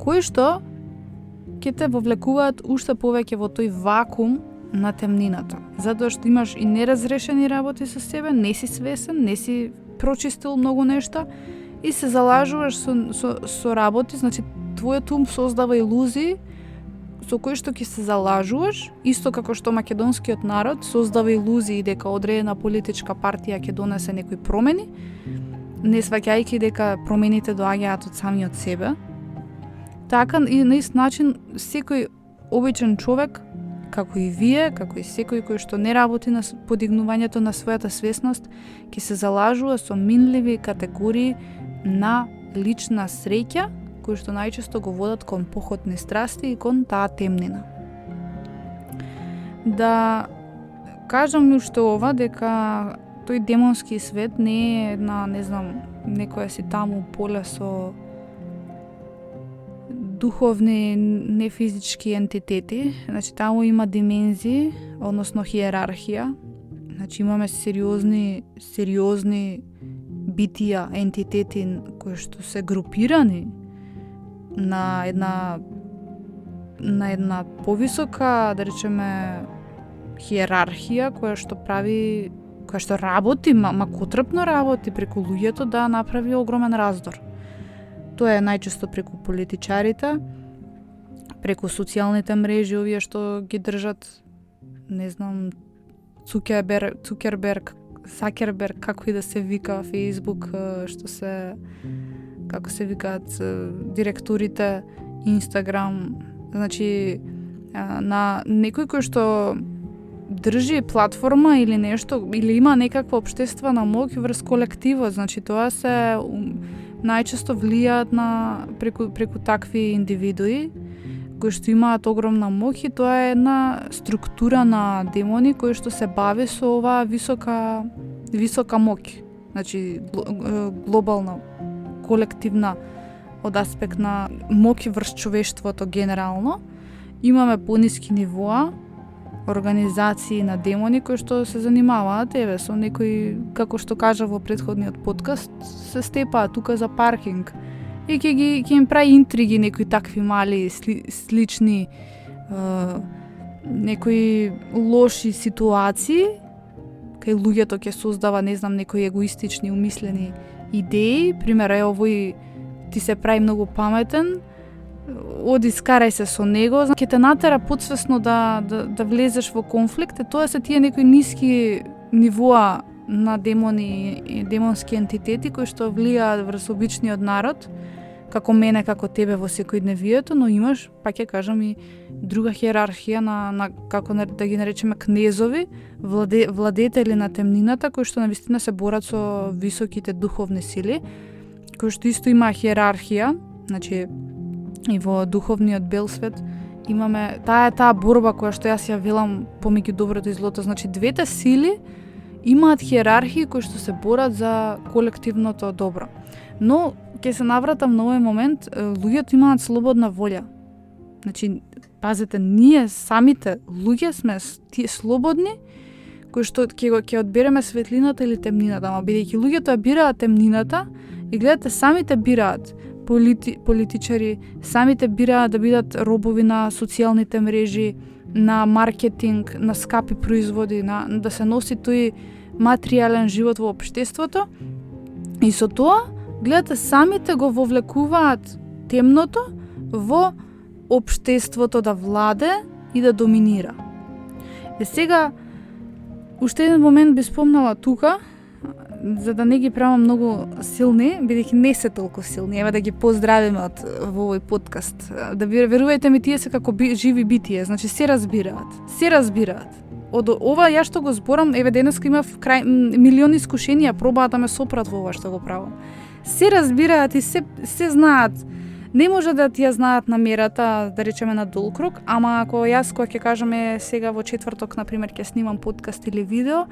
кои што ќе те вовлекуваат уште повеќе во тој вакуум на темнината. Затоа што имаш и неразрешени работи со себе, не си свесен, не си прочистил многу нешта и се залажуваш со работи, значи твојот ум создава илузии со кои што ќе се залажуваш, исто како што македонскиот народ создава илузии дека одредена политичка партија ќе донесе некои промени, не сваќајќи дека промените доаѓаат од самиот себе. Така и на ист начин секој обичен човек, како и вие, како и секој кој што не работи на подигнувањето на својата свесност, ќе се залажува со минливи категории на лична среќа, кои што најчесто го водат кон похотни страсти и кон таа темнина. Да кажам уште ова, дека тој демонски свет не е една, не знам, некоја си таму поле со духовни, нефизички ентитети. Значи, таму има димензии, односно хиерархија. Значи, имаме сериозни битија, ентитети кои што се групирани на една повисока, да речеме, хиерархија која што работи, макотрпно работи преку луѓето да направи огромен раздор. Тоа е најчесто преку политичарите, преку социјалните мрежи, овие што ги држат, не знам, Цукерберг, како и да се вика, Facebook, како се викаат директорите, Instagram. Значи, на некој кој што држи платформа или нешто, или има некаква општествена моќ врз колективот, значи тоа се најчесто влијаат преку такви индивидуи кои што имаат огромна моќ, и тоа е една структура на демони кои што се бави со оваа висока моќ. Значи глобална, колективна од аспект на моќ врз човештвото генерално. Имаме пониски нивоа, организации на демони кои што се занимаваат со некои, како што кажа во претходниот подкаст, се степаат тука за паркинг и ќе им прави интриги некои такви мали слични некои лоши ситуации кај луѓето ќе создава, не знам, некои егоистични умислени идеи. Пример е овој: ти се прави многу паметен, оди скарај се со него, ќе те натера подсвесно да влезеш во конфликт. Тоа се тие некои ниски нивоа на демони и демонски ентитети кои што влијаат врз обичниот народ, како мене, како тебе во секојдневието, но имаш, пак ќе кажам, и друга хиерархија на како да ги наречеме кнезови, владетели на темнината, кои што навистина се борат со високите духовни сили, кои што исто има хиерархија. Значи, и во духовниот бел свет имаме таа борба која што јас ја велам помеѓу доброто и злото. Значи, двете сили имаат хиерархии кои што се борат за колективното добро. Но ќе се навратам на овој момент, луѓето имаат слободна волја. Значи, пазете, ние самите луѓе сме тие слободни кои што ќе одбереме светлината или темнината, ама бидејќи луѓето ја бираат темнината, и гледате, самите бираат политичари, самите бираат да бидат робови на социјалните мрежи, на маркетинг, на скапи производи, да се носи тој материјален живот во општеството, и со тоа гледате, самите го вовлекуваат темното во општеството да владе и да доминира. Сега, уште еден момент би спомнала тука, за да не ги правам многу силни, бидејќи не се толку силни. Ева да ги поздравиме во овој подкаст. Да верувајте ми, тие се како живи битие, значи се разбираат. Од ова ја што го зборам, еве денеска имав милиони искушенија, пробаат да ме сопрат во ова што го правам. Се разбираат и се знаат Не може да ти ја знаат намерата, да речеме на долг рок, ама ако јас кога ќе кажеме сега во четврток на пример ќе снимам подкаст или видео,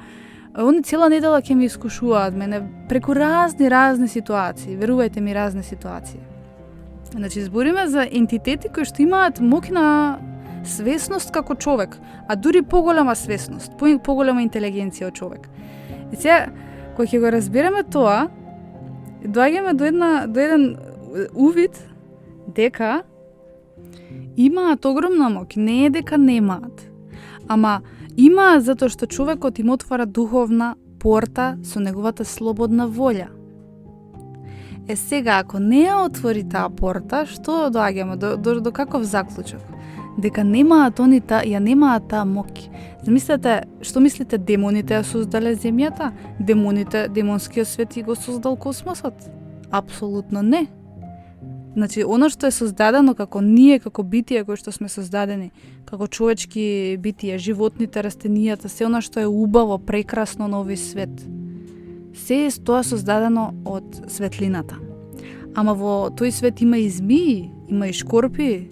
они цела недела ќе ми искушуваат мене преку разни ситуации, верувајте ми, разни ситуации. Значи збориме за ентитети кои што имаат моќна свесност како човек, а дури поголема свесност, поголема интелигенција од човек. И сега, кога ќе го разбереме тоа, доаѓаме до еден увид дека имаат огромна моќ, не е дека немаат, ама имаат затоа што човекот им отвара духовна порта со неговата слободна волја. Сега, ако не ја отвори таа порта, што доаѓаме до каков заклучок? Дека немаат они ја немаат таа моќ. Замислете, што мислите, демоните ја создале земјата? Демонскиот свет и го создал космосот? Апсолутно не. Значи, оно што е создадено како ние, како битија кои што сме создадени, како човечки битија, животните, растенијата, се оно што е убаво, прекрасно на овој свет, се е тоа создадено од светлината. Ама во тој свет има и змии, има и шкорпии,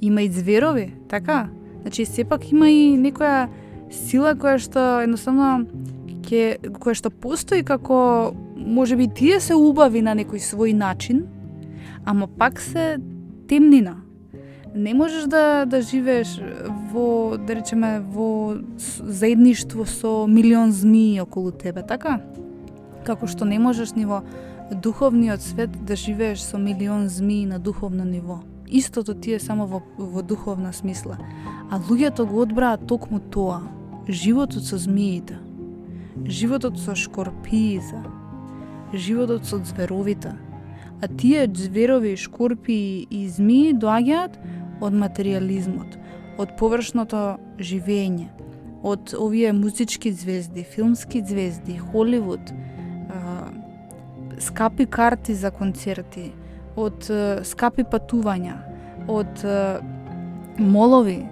има и зверови, така? Значи, сепак има и некоја сила која што едноставно која што постои како, можеби тие се убави на некој свој начин, ама пак се темнина. Не можеш да живееш во, да речеме, во заедништво со милион змии околу тебе, така? Како што не можеш ни во духовниот свет да живееш со милион змии на духовно ниво. Истото ти е само во духовна смисла. А луѓето го одбраат токму тоа. Животот со змиите, животот со шкорпиите, животот со зверовите. А тие зверови, шкорпии и змии доаѓаат од материјализмот, од површното живење, од овие музички звезди, филмски звезди, Холивуд, скапи карти за концерти, од скапи патувања, од молови,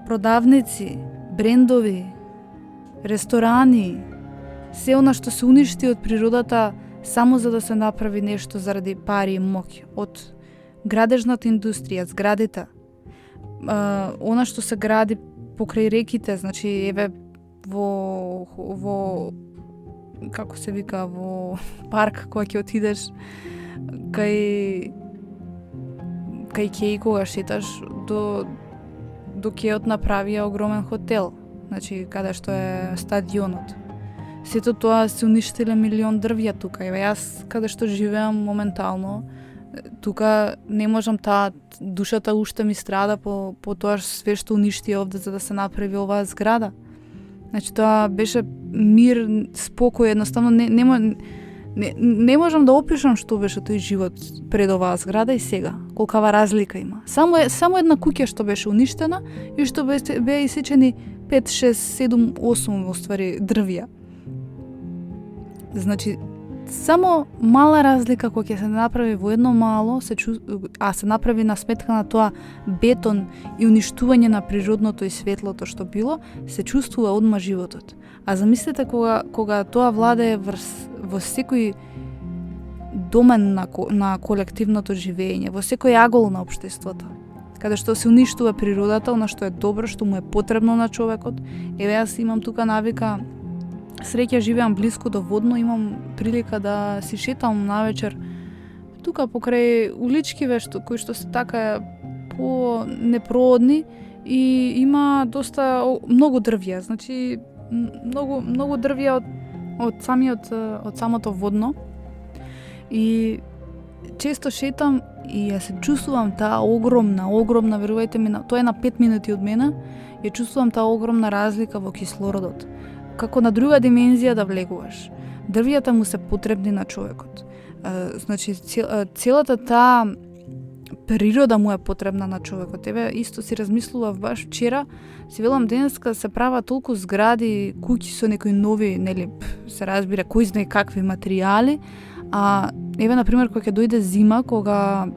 продавници, брендови, ресторани, се она што се уништи од природата само за да се направи нешто заради пари и моќ, од градежната индустрија, зградите, она што се гради покрај реките, значи еве во како се вика, во парк кога ќе отидеш кај Кеј кога шеташ до Кејот направија огромен хотел, значи каде што е стадионот. Сето тоа се уништиле милион дрвја тука. Еве јас каде што живеам моментално, тука не можам, таа душата уште ми страда по тоа све што уништи овде за да се направи оваа зграда. Значи тоа беше мир, спокој, едноставно не можам да опишам што беше тој живот пред оваа зграда и сега. Колкава разлика има. Само една куќа што беше уништена и што беа исечени 5, 6, 7, 8 во ствари дрвја. Значи, само мала разлика кога ќе се направи во едно мало, се направи на сметка на тоа бетон и уништување на природното и светлото што било, се чувствува одма животот. А замислете кога тоа владее во секој домен на колективното живење, во секој агол на општеството, каде што се уништува природата, она што е добро, што му е потребно на човекот. Еве јас имам тука навика, среќа живеам блиску до водно, имам прилика да си шетам навечер тука покрај уличкиве кои што се така по непроодни и има доста многу дрвја, значи многу дрвја од самото водно. И често шетам и ја се чувствувам таа огромна, верувајте ми, тоа е на 5 минути од мене, ја чувствувам таа огромна разлика во кислородот. Како на друга димензија да влегуваш. Дрвјата му се потребни на човекот. Значи, целата таа природа му е потребна на човекот. Еве, исто си размислував баш вчера, си велам денеска се прават толку згради, куќи со некои нови, нели, се разбира, кој знае какви материјали, а еве, например, кога ќе дојде зима, кога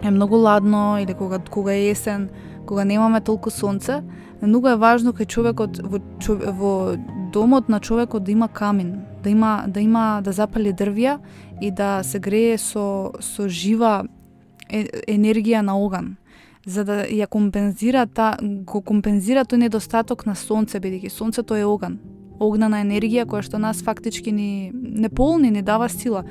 е многу ладно или кога е есен, кога немаме толку сонце, многу е важно кај човекот во домот на човекот да има камин, да запали дрвја и да се грее со жива енергија на оган, за да ја компензира го компензира тој недостаток на сонце, бидејќи сонцето е оган, огнена енергија која што нас фактички не полни, ни дава сила.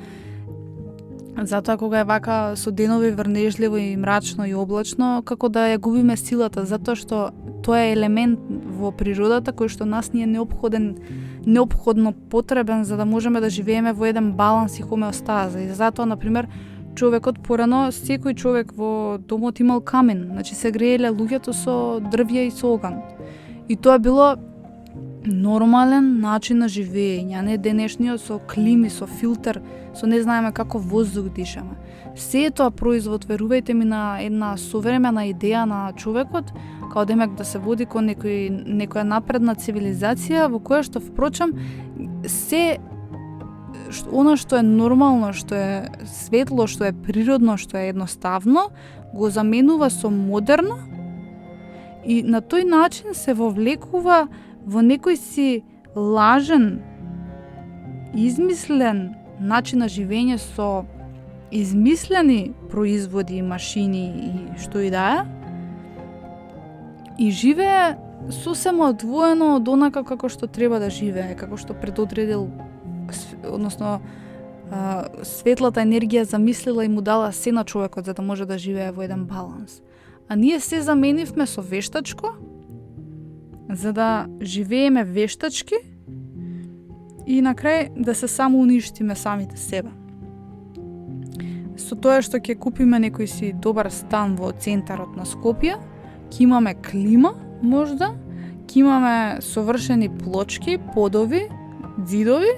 Затоа кога е вака со денови врнежливо и мрачно и облачно, како да ја губиме силата, затоа што тоа е елемент во природата кој што нас ни е неопходно потребен за да можеме да живееме во еден баланс и хомеостаза. И затоа, например, човекот порано, секој човек во домот имал камен, значи се грееле луѓето со дрвја и со оган. И тоа било нормален начин на живење, а не денешниот со клими, со филтер, со не знаеме како воздух дишаме. Се тоа производ, верувајте ми, на една современа идеја на човекот, као демек да се води кон некоја напредна цивилизација, во која што, впрочем, се она што е нормално, што е светло, што е природно, што е едноставно, го заменува со модерно и на тој начин се вовлекува во некој си лажен, измислен начин на живење со измислени производи, машини и што и да е, и живее сосема одвоено од онака како што треба да живее, како што предодредил, односно светлата енергија замислила и му дала се на човекот за да може да живее во еден баланс. А ние се заменивме со вештачко, за да живееме вештачки и на крај да се само уништиме самите себе. Со тоа што ќе купиме некој си добар стан во центарот на Скопје, ќе имаме клима, можда, ќе имаме совршени плочки, подови, ѕидови,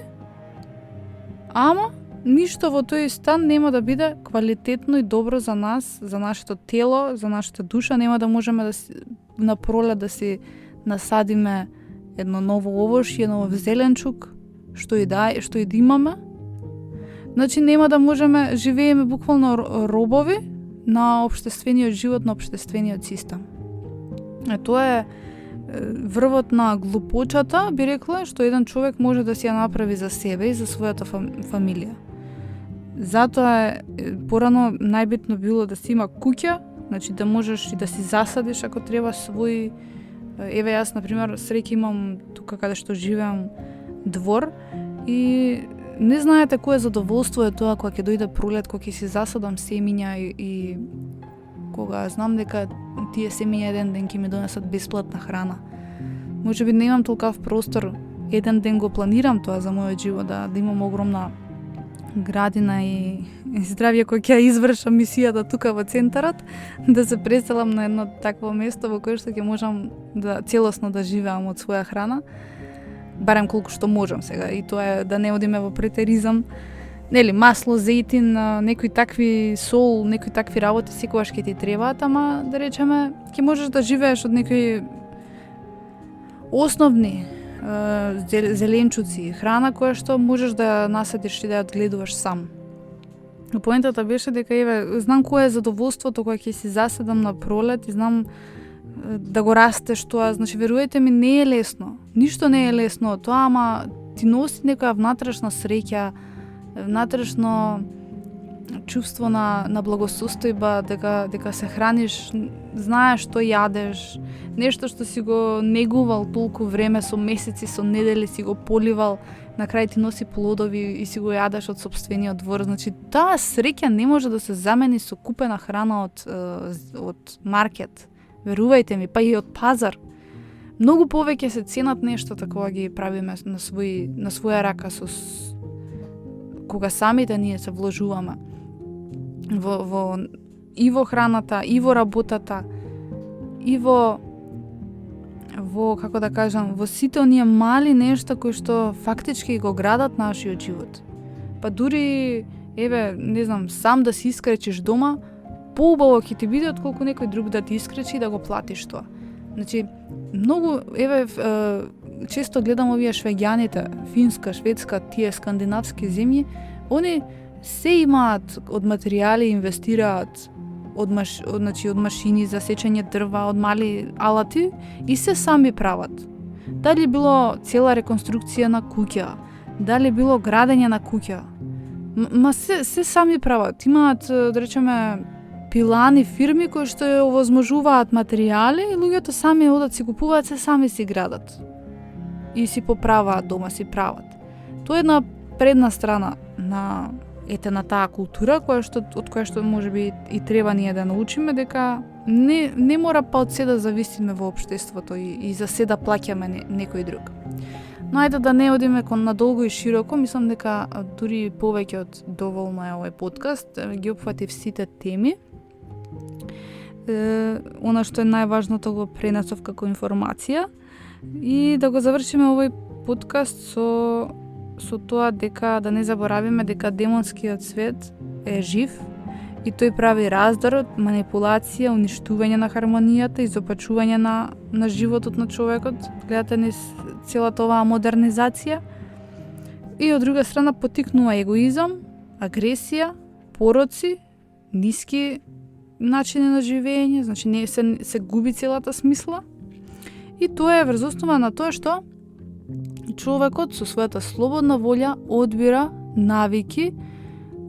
ама ништо во тој стан нема да биде квалитетно и добро за нас, за нашето тело, за нашата душа. Нема да можеме да си, на пролет да си насадиме едно ново овошје, нов зеленчук, што и да имаме. Значи нема да можеме, живееме буквално робови на општествениот живот, на општествениот систем. Тоа е врвот на глупочата, би рекла, што еден човек може да си ја направи за себе и за својата фамилија. Затоа порано најбитно било да си има куќа, значи да можеш и да си засадиш ако треба свој. Еве јас, например, среќа имам тука каде што живеам двор и не знаете кое задоволство е тоа кога ќе дојде пролет, кога ќе си засадам семиња и кога знам дека тие семиња еден ден ќе ми донесат бесплатна храна. Може би немам толкав простор, еден ден го планирам тоа за мојот живот, да имам огромна градина и здравје кој ќе извршам мисијата тука во центарот, да се преселам на едно такво место во кое што ќе можам да целосно да живеам од своја храна, барем колку што можам сега, и тоа е да не одиме во претеризам. Нели, масло, зејтин, некои такви сол, некои такви работи секогаш ќе ти требаат, ама да речеме ќе можеш да живееш од некои основни зеленчуци, храна која што можеш да насадиш и да ја одгледуваш сам. Поентата беше дека еве знам кое е задоволството кога ќе си заседам на пролет и знам да го растеш тоа, значи верувајте ми не е лесно. Ништо не е лесно од тоа, ама ти носи некоја внатрешна среќа, внатрешно чувство на благосостојба, дека се храниш, знаеш што јадеш, нешто што си го негувал толку време, со месеци, со недели си го поливал, на крај ти носи плодови и си го јадеш од сопствениот двор. Значи, таа среќа не може да се замени со купена храна од маркет. Верувајте ми, па и од пазар. Многу повеќе се ценат нештата кога ги правиме на своја рака, кога самите ние се вложуваме и во храната, и во работата, и во како да кажам, во сите оние мали нешта кои што фактички го градат нашиот живот. Па дури, еве, не знам, сам да си искречиш дома, поубаво ќе ти биде отколку некој друг да ти искречи и да го платиш тоа. Значи, многу, еве, често гледам овие швеѓаните, Финска, Шведска, тие скандинавски земји, они се имаат од материјали, инвестираат од машини за сечење дрва, од мали алати и се сами прават. Дали било цела реконструкција на куќа, дали било градење на куќа, се сами прават. Имаат, да речеме, пилани фирми кои што ја овозможуваат материјали и луѓето сами одат си купуваат, се сами си градат. И си поправаат дома, си прават. Тоа е една предна страна на таа култура од која што можеби и треба ние да научиме, дека не мора па од се да зависиме во општеството и за се да плаќаме некој друг. Но ајде да не одиме кон надолго и широко, мислам дека дури повеќе од доволно е овој подкаст, ги опфатив сите теми. Она што е најважното го пренесов како информација и да го завршиме овој подкаст со тоа дека да не заборавиме дека демонскиот свет е жив и тој прави раздарот, манипулација, уништување на хармонијата, изопачување на животот на човекот. Гледате низ целата оваа модернизација. И од друга страна потикнува егоизам, агресија, пороци, ниски начини на живење, значи не се губи целата смисла. И тоа е врз основа на тоа што човекот со својата слободна волја одбира навики,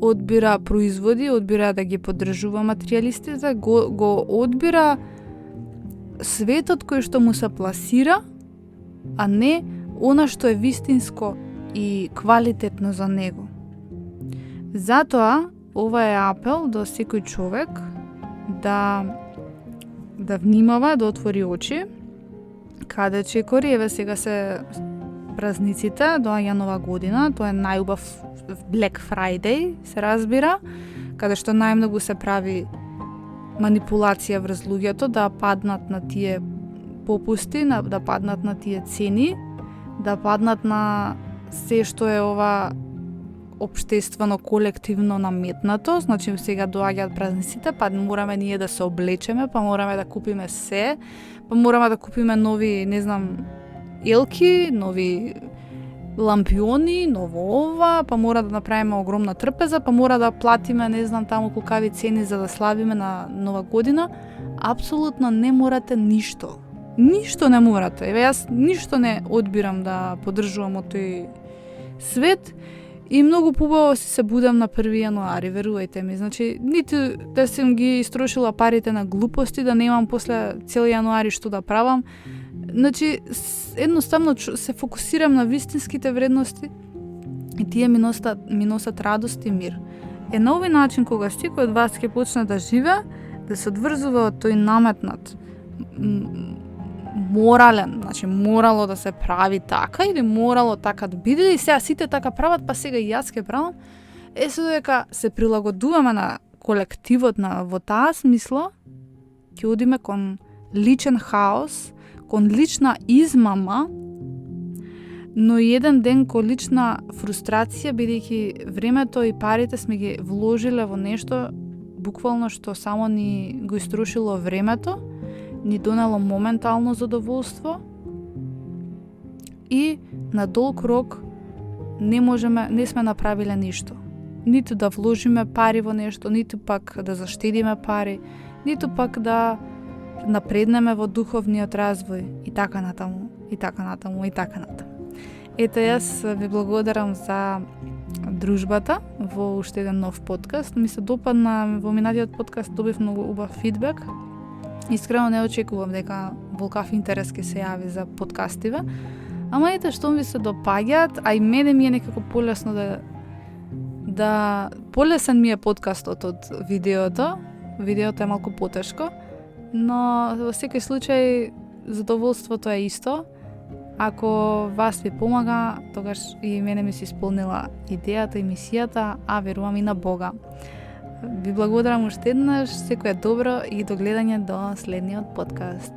одбира производи, одбира да ги поддржува материјалистите, го одбира светот кој што му се пласира, а не она што е вистинско и квалитетно за него. Затоа, ова е апел до секој човек да внимава, да отвори очи, каде чекори, еве сега се празниците, доаѓа нова година, тоа е најубав Black Friday, се разбира, каде што најмногу се прави манипулација врз луѓето да паднат на тие попусти, да паднат на тие цени, да паднат на се што е ова општествено, колективно наметнато. Значи сега доаѓаат празниците, па мораме ние да се облечеме, па мораме да купиме се, па мораме да купиме нови, не знам, елки, нови лампиони, ново ова, па мора да направиме огромна трпеза, па мора да платиме, не знам, таму колкави цени за да славиме на нова година. Апсолутно не морате ништо. Ништо не морате. Еве јас ништо не одбирам да поддржувам од тој свет и многу побаво се будам на 1 јануари, верувајте ми. Значи, ниту да сум ги истрошила парите на глупости, да немам после цел јануари што да правам. Значи, едноставно се фокусирам на вистинските вредности и тие ми носат радост и мир. На овој начин, кога секој од вас ќе почне да живе, да се одврзува од тој наметнат морален, значи морало да се прави така или морало така да биде и сега сите така прават, па сега и јас ќе правам, се дека се прилагодуваме на колективот во таа смисла, ќе одиме кон личен хаос, кон лична измама, но и еден ден кон лична фрустрација, бидејќи времето и парите сме ги вложиле во нешто буквално што само ни го истрошило времето, ни донело моментално задоволство и на долг рок не сме направиле ништо. Ниту да вложиме пари во нешто, ниту пак да заштедиме пари, ниту пак да напреднеме во духовниот развој и така натаму, и така натаму, и така натаму. Ето, јас ви благодарам за дружбата во уште еден нов подкаст. Ми се допадна, во минатиот подкаст добив многу убав фидбек. Искрено не очекувам дека волкав интерес ќе се јави за подкастиве. Ама ете, што ми се допаѓаат, а и мене ми е некако полесно полесен ми е подкастот од видеото. Видеото е малку потешко, но во секој случај задоволството е исто. Ако вас ви помага, тогаш и мене ми се исполнила идејата и мисијата, а верувам и на Бога. Ви благодарам уште еднаш, секое добро и до гледање до следниот подкаст.